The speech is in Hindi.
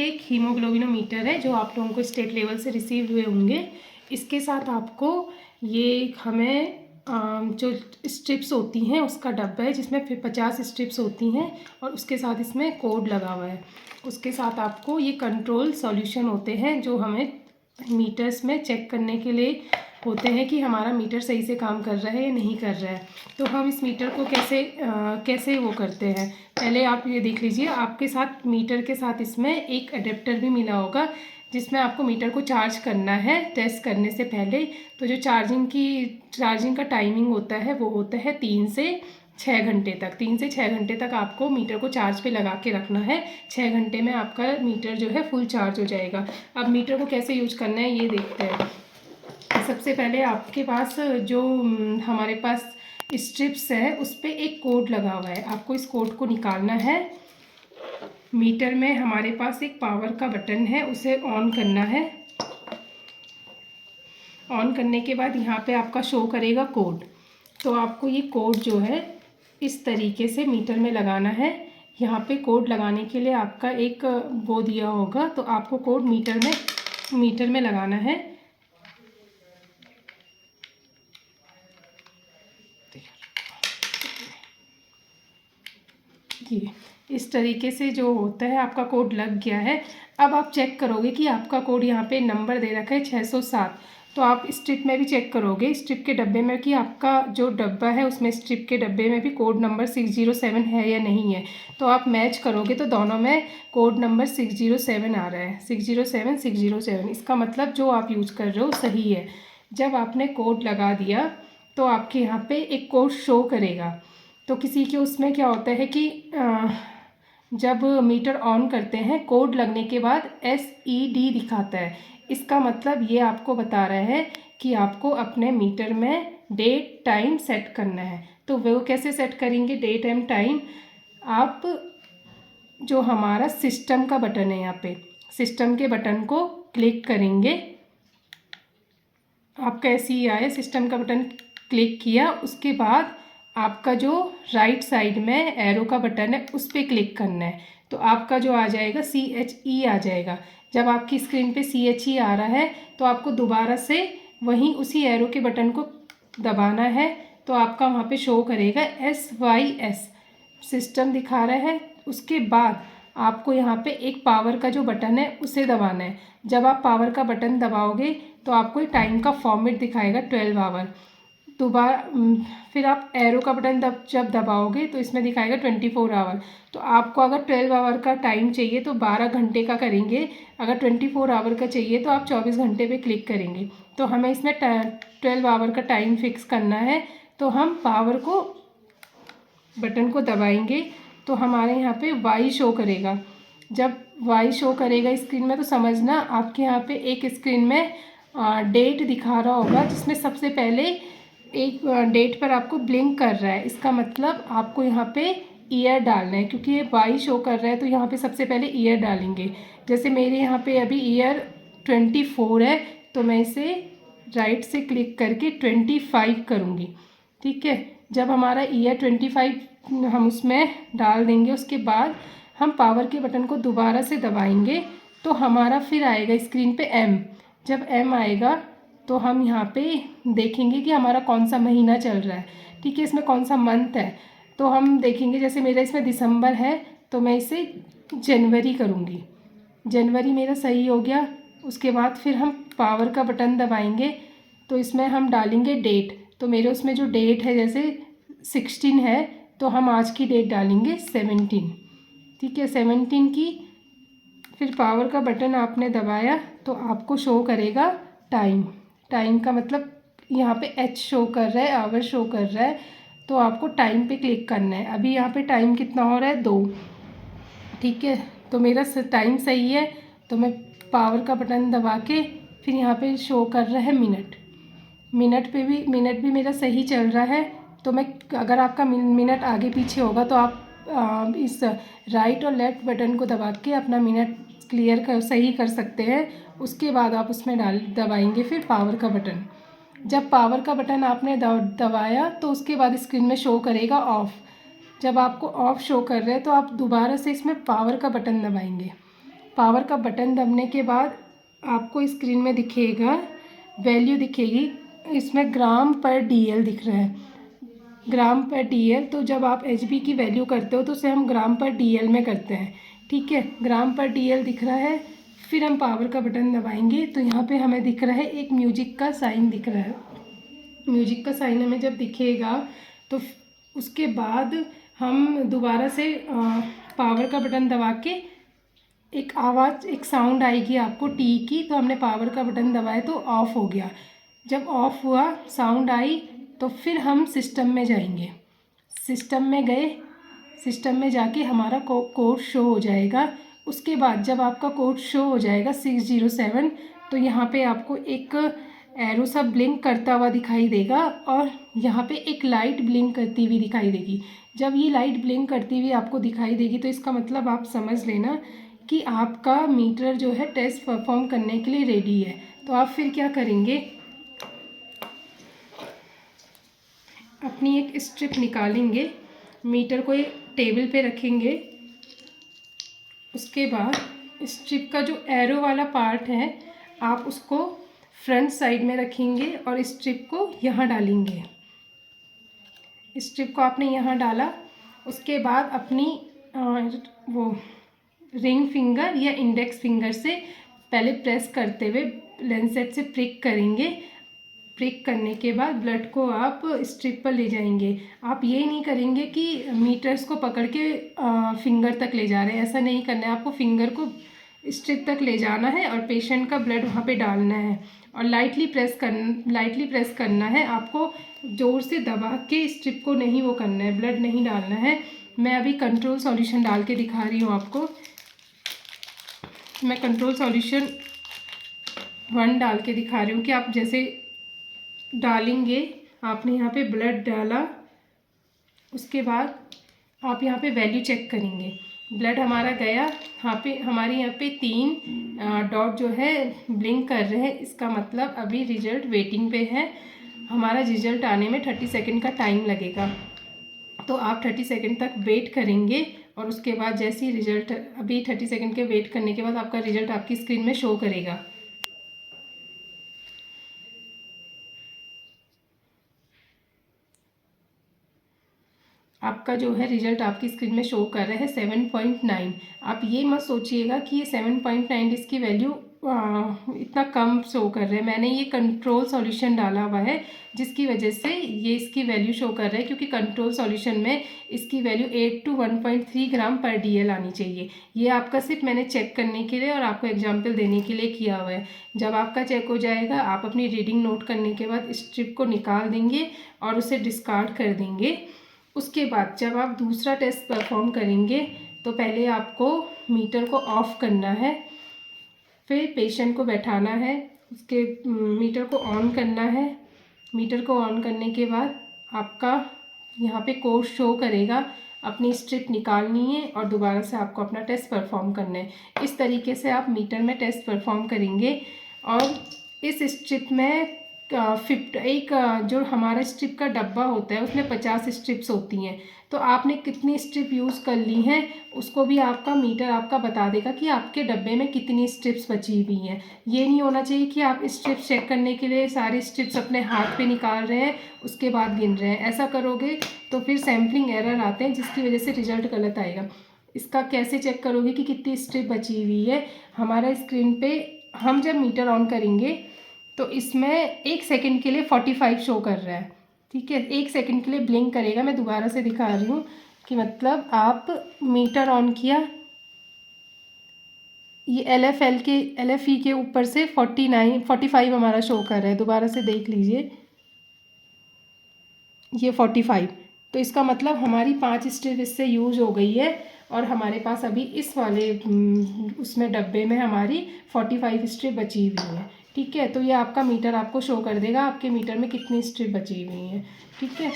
एक हीमोग्लोबिनोमीटर है जो आप लोगों को स्टेट लेवल से रिसीव हुए होंगे। इसके साथ आपको ये हमें जो स्ट्रिप्स होती हैं उसका डब्बा है जिसमें फिर 50 स्ट्रिप्स होती हैं और उसके साथ इसमें कोड लगा हुआ है। उसके साथ आपको ये कंट्रोल सॉल्यूशन होते हैं जो हमें मीटर्स में चेक करने के लिए होते हैं कि हमारा मीटर सही से काम कर रहा है या नहीं कर रहा है। तो हम इस मीटर को कैसे वो करते हैं, पहले आप ये देख लीजिए। आपके साथ मीटर के साथ इसमें एक अडेप्टर भी मिला होगा जिसमें आपको मीटर को चार्ज करना है टेस्ट करने से पहले। तो जो चार्जिंग का टाइमिंग होता है वो होता है 3 से 6 घंटे तक। 3 से 6 घंटे तक आपको मीटर को चार्ज पे लगा के रखना है। 6 घंटे में आपका मीटर जो है फुल चार्ज हो जाएगा। अब मीटर को कैसे यूज करना है ये देखते हैं। सबसे पहले आपके पास जो हमारे पास स्ट्रिप्स है उस पर एक कोड लगा हुआ है, आपको इस कोड को निकालना है। मीटर में हमारे पास एक पावर का बटन है, उसे ऑन करना है। ऑन करने के बाद यहाँ पे आपका शो करेगा कोड। तो आपको ये कोड जो है इस तरीके से मीटर में लगाना है। यहाँ पे कोड लगाने के लिए आपका एक वो दिया होगा, तो आपको कोड मीटर में लगाना है। ये इस तरीके से जो होता है आपका कोड लग गया है। अब आप चेक करोगे कि आपका कोड यहाँ पे नंबर दे रखा है 607। तो आप स्ट्रिप में भी चेक करोगे, स्ट्रिप के डब्बे में, कि आपका जो डब्बा है उसमें स्ट्रिप के डब्बे में भी कोड नंबर 607 है या नहीं है। तो आप मैच करोगे तो दोनों में कोड नंबर 607 आ रहा है, 607 607। इसका मतलब जो आप यूज़ कर रहे हो सही है। जब आपने कोड लगा दिया तो आपके यहाँ पे एक कोड शो करेगा। तो किसी के उसमें क्या होता है कि जब मीटर ऑन करते हैं कोड लगने के बाद SED दिखाता है। इसका मतलब ये आपको बता रहा है कि आपको अपने मीटर में डेट टाइम सेट करना है। तो वो कैसे सेट करेंगे डेट एंड टाइम? आप जो हमारा सिस्टम का बटन है, यहाँ पे सिस्टम के बटन को क्लिक करेंगे। आपका ऐसे ही आया, सिस्टम का बटन क्लिक किया, उसके बाद आपका जो राइट साइड में एरो का बटन है उस पर क्लिक करना है। तो आपका जो आ जाएगा CHE आ जाएगा। जब आपकी स्क्रीन पे CHE आ रहा है तो आपको दोबारा से वहीं उसी एरो के बटन को दबाना है। तो आपका वहाँ पे शो करेगा SYS, सिस्टम दिखा रहा है। उसके बाद आपको यहाँ पे एक पावर का जो बटन है उसे दबाना है। जब आप पावर का बटन दबाओगे तो आपको एक टाइम का फॉर्मेट दिखाएगा 12 आवर। दोबारा फिर आप एरो का बटन जब दबाओगे तो इसमें दिखाएगा 24 आवर। तो आपको अगर 12 आवर का टाइम चाहिए तो 12 घंटे का करेंगे, अगर 24 आवर का चाहिए तो आप 24 घंटे पे क्लिक करेंगे। तो हमें इसमें 12 आवर का टाइम फिक्स करना है। तो हम पावर को बटन को दबाएंगे तो हमारे यहाँ पे Y शो करेगा। जब Y शो करेगा स्क्रीन में तो समझना आपके यहाँ पे एक स्क्रीन में डेट दिखा रहा होगा जिसमें सबसे पहले एक डेट पर आपको ब्लिंक कर रहा है। इसका मतलब आपको यहाँ पे ईयर डालना है, क्योंकि ये Y शो कर रहा है तो यहाँ पे सबसे पहले ईयर डालेंगे। जैसे मेरे यहाँ पे अभी ईयर 24 है तो मैं इसे राइट से क्लिक करके 25 करूँगी। ठीक है, जब हमारा ईयर 25 हम उसमें डाल देंगे उसके बाद हम पावर के बटन को दोबारा से दबाएंगे तो हमारा फिर आएगा स्क्रीन पे M। जब M आएगा तो हम यहाँ पे देखेंगे कि हमारा कौन सा महीना चल रहा है। ठीक है, इसमें कौन सा मंथ है तो हम देखेंगे। जैसे मेरा इसमें दिसंबर है तो मैं इसे जनवरी करूँगी। जनवरी मेरा सही हो गया। उसके बाद फिर हम पावर का बटन दबाएंगे तो इसमें हम डालेंगे डेट। तो मेरे उसमें जो डेट है जैसे 16 है तो हम आज की डेट डालेंगे 17। ठीक है, 17 की। फिर पावर का बटन आपने दबाया तो आपको शो करेगा टाइम। टाइम का मतलब यहाँ पे H शो कर रहा है, आवर शो कर रहा है। तो आपको टाइम पे क्लिक करना है। अभी यहाँ पे टाइम कितना हो रहा है 2। ठीक है, तो मेरा टाइम सही है तो मैं पावर का बटन दबा के फिर यहाँ पे शो कर रहा है मिनट। मिनट भी मेरा सही चल रहा है। तो मैं, अगर आपका मिनट आगे पीछे होगा तो आप इस राइट और लेफ़्ट बटन को दबा के अपना मिनट सही कर सकते हैं। उसके बाद आप उसमें दबाएंगे फिर पावर का बटन। जब पावर का बटन आपने दबाया तो उसके बाद स्क्रीन में शो करेगा ऑफ़। जब आपको ऑफ़ शो कर रहे हैं तो आप दोबारा से इसमें पावर का बटन दबाएंगे। पावर का बटन दबने के बाद आपको स्क्रीन में दिखेगा, वैल्यू दिखेगी, इसमें ग्राम पर DL दिख रहा है, ग्राम पर DL। तो जब आप HB की वैल्यू करते हो तो उसे हम ग्राम पर DL में करते हैं, ठीक है। ग्राम पर DL दिख रहा है, फिर हम पावर का बटन दबाएंगे तो यहाँ पे हमें दिख रहा है एक म्यूजिक का साइन दिख रहा है। म्यूजिक का साइन हमें जब दिखेगा तो उसके बाद हम दोबारा से पावर का बटन दबा के एक आवाज़, एक साउंड आएगी आपको टी की, तो हमने पावर का बटन दबाया तो ऑफ़ हो गया। जब ऑफ़ हुआ, साउंड आई, तो फिर हम सिस्टम में जाएंगे। सिस्टम में गए, सिस्टम में जाके हमारा कोड शो हो जाएगा। उसके बाद जब आपका कोड शो हो जाएगा 607, तो यहाँ पे आपको एक एरो सा ब्लिंक करता हुआ दिखाई देगा और यहाँ पे एक लाइट ब्लिंक करती हुई दिखाई देगी। जब ये लाइट ब्लिंक करती हुई आपको दिखाई देगी तो इसका मतलब आप समझ लेना कि आपका मीटर जो है टेस्ट परफॉर्म करने के लिए रेडी है। तो आप फिर क्या करेंगे, अपनी एक स्ट्रिप निकालेंगे, मीटर को एक टेबल पे रखेंगे। उसके बाद स्ट्रिप का जो एरो वाला पार्ट है आप उसको फ्रंट साइड में रखेंगे और स्ट्रिप को यहाँ डालेंगे। स्ट्रिप को आपने यहाँ डाला, उसके बाद अपनी वो रिंग फिंगर या इंडेक्स फिंगर से पहले प्रेस करते हुए लेंसेट से प्रिक करेंगे। प्रिक करने के बाद ब्लड को आप स्ट्रिप पर ले जाएंगे। आप ये नहीं करेंगे कि मीटर्स को पकड़ के फिंगर तक ले जा रहे हैं, ऐसा नहीं करना है। आपको फिंगर को स्ट्रिप तक ले जाना है और पेशेंट का ब्लड वहाँ पे डालना है और लाइटली प्रेस करना है। आपको ज़ोर से दबा के स्ट्रिप को नहीं वो करना है, ब्लड नहीं डालना है। मैं अभी कंट्रोल सॉल्यूशन डाल के दिखा रही हूँ आपको। मैं कंट्रोल सॉल्यूशन 1 डाल के दिखा रही हूँ कि आप जैसे डालेंगे, आपने यहाँ पे ब्लड डाला, उसके बाद आप यहाँ पे वैल्यू चेक करेंगे। ब्लड हमारा गया, हमारे यहाँ पे 3 डॉट जो है ब्लिंक कर रहे हैं, इसका मतलब अभी रिजल्ट वेटिंग पे है। हमारा रिजल्ट आने में 30 सेकंड का टाइम लगेगा, तो आप 30 सेकंड तक वेट करेंगे और उसके बाद जैसे ही रिजल्ट, अभी 30 सेकंड के वेट करने के बाद आपका रिजल्ट आपकी स्क्रीन में शो करेगा। आपका जो है रिजल्ट आपकी स्क्रीन में शो कर रहा है 7.9। आप ये मत सोचिएगा कि ये 7.9 इसकी वैल्यू इतना कम शो कर रहा है। मैंने ये कंट्रोल सॉल्यूशन डाला हुआ है जिसकी वजह से ये इसकी वैल्यू शो कर रहा है, क्योंकि कंट्रोल सॉल्यूशन में इसकी वैल्यू 8 to 1.3 ग्राम पर DL आनी चाहिए। ये आपका सिर्फ मैंने चेक करने के लिए और आपको एग्जाम्पल देने के लिए किया हुआ है। जब आपका चेक हो जाएगा, आप अपनी रीडिंग नोट करने के बाद स्ट्रिप को निकाल देंगे और उसे डिस्कार्ड कर देंगे। उसके बाद जब आप दूसरा टेस्ट परफॉर्म करेंगे तो पहले आपको मीटर को ऑफ़ करना है, फिर पेशेंट को बैठाना है, उसके मीटर को ऑन करना है। मीटर को ऑन करने के बाद आपका यहाँ पे कोड शो करेगा, अपनी स्ट्रिप निकालनी है और दोबारा से आपको अपना टेस्ट परफॉर्म करना है। इस तरीके से आप मीटर में टेस्ट परफॉर्म करेंगे। और इस स्ट्रिप में जो हमारा स्ट्रिप का डब्बा होता है उसमें 50 स्ट्रिप्स होती हैं, तो आपने कितनी स्ट्रिप यूज़ कर ली हैं उसको भी आपका मीटर आपका बता देगा कि आपके डब्बे में कितनी स्ट्रिप्स बची हुई हैं। ये नहीं होना चाहिए कि आप स्ट्रिप्स चेक करने के लिए सारी स्ट्रिप्स अपने हाथ पे निकाल रहे हैं उसके बाद गिन रहे हैं। ऐसा करोगे तो फिर सैम्पलिंग एरर आते हैं जिसकी वजह से रिजल्ट गलत आएगा। इसका कैसे चेक करोगे कि कितनी स्ट्रिप बची हुई है? हमारा स्क्रीन पे हम जब मीटर ऑन करेंगे तो इसमें 1 सेकंड के लिए 45 शो कर रहा है, ठीक है। 1 सेकंड के लिए ब्लिंक करेगा। मैं दोबारा से दिखा रही हूँ कि मतलब आप मीटर ऑन किया, ये LFE के ऊपर से 45 हमारा शो कर रहा है। दोबारा से देख लीजिए, ये 45, तो इसका मतलब हमारी 5 स्ट्रिप इससे यूज़ हो गई है और हमारे पास अभी इस वाले उसमें डब्बे में हमारी 45 स्ट्रिप बची हुई है, ठीक है। तो ये आपका मीटर आपको शो कर देगा आपके मीटर में कितनी स्ट्रिप बची हुई है, ठीक है।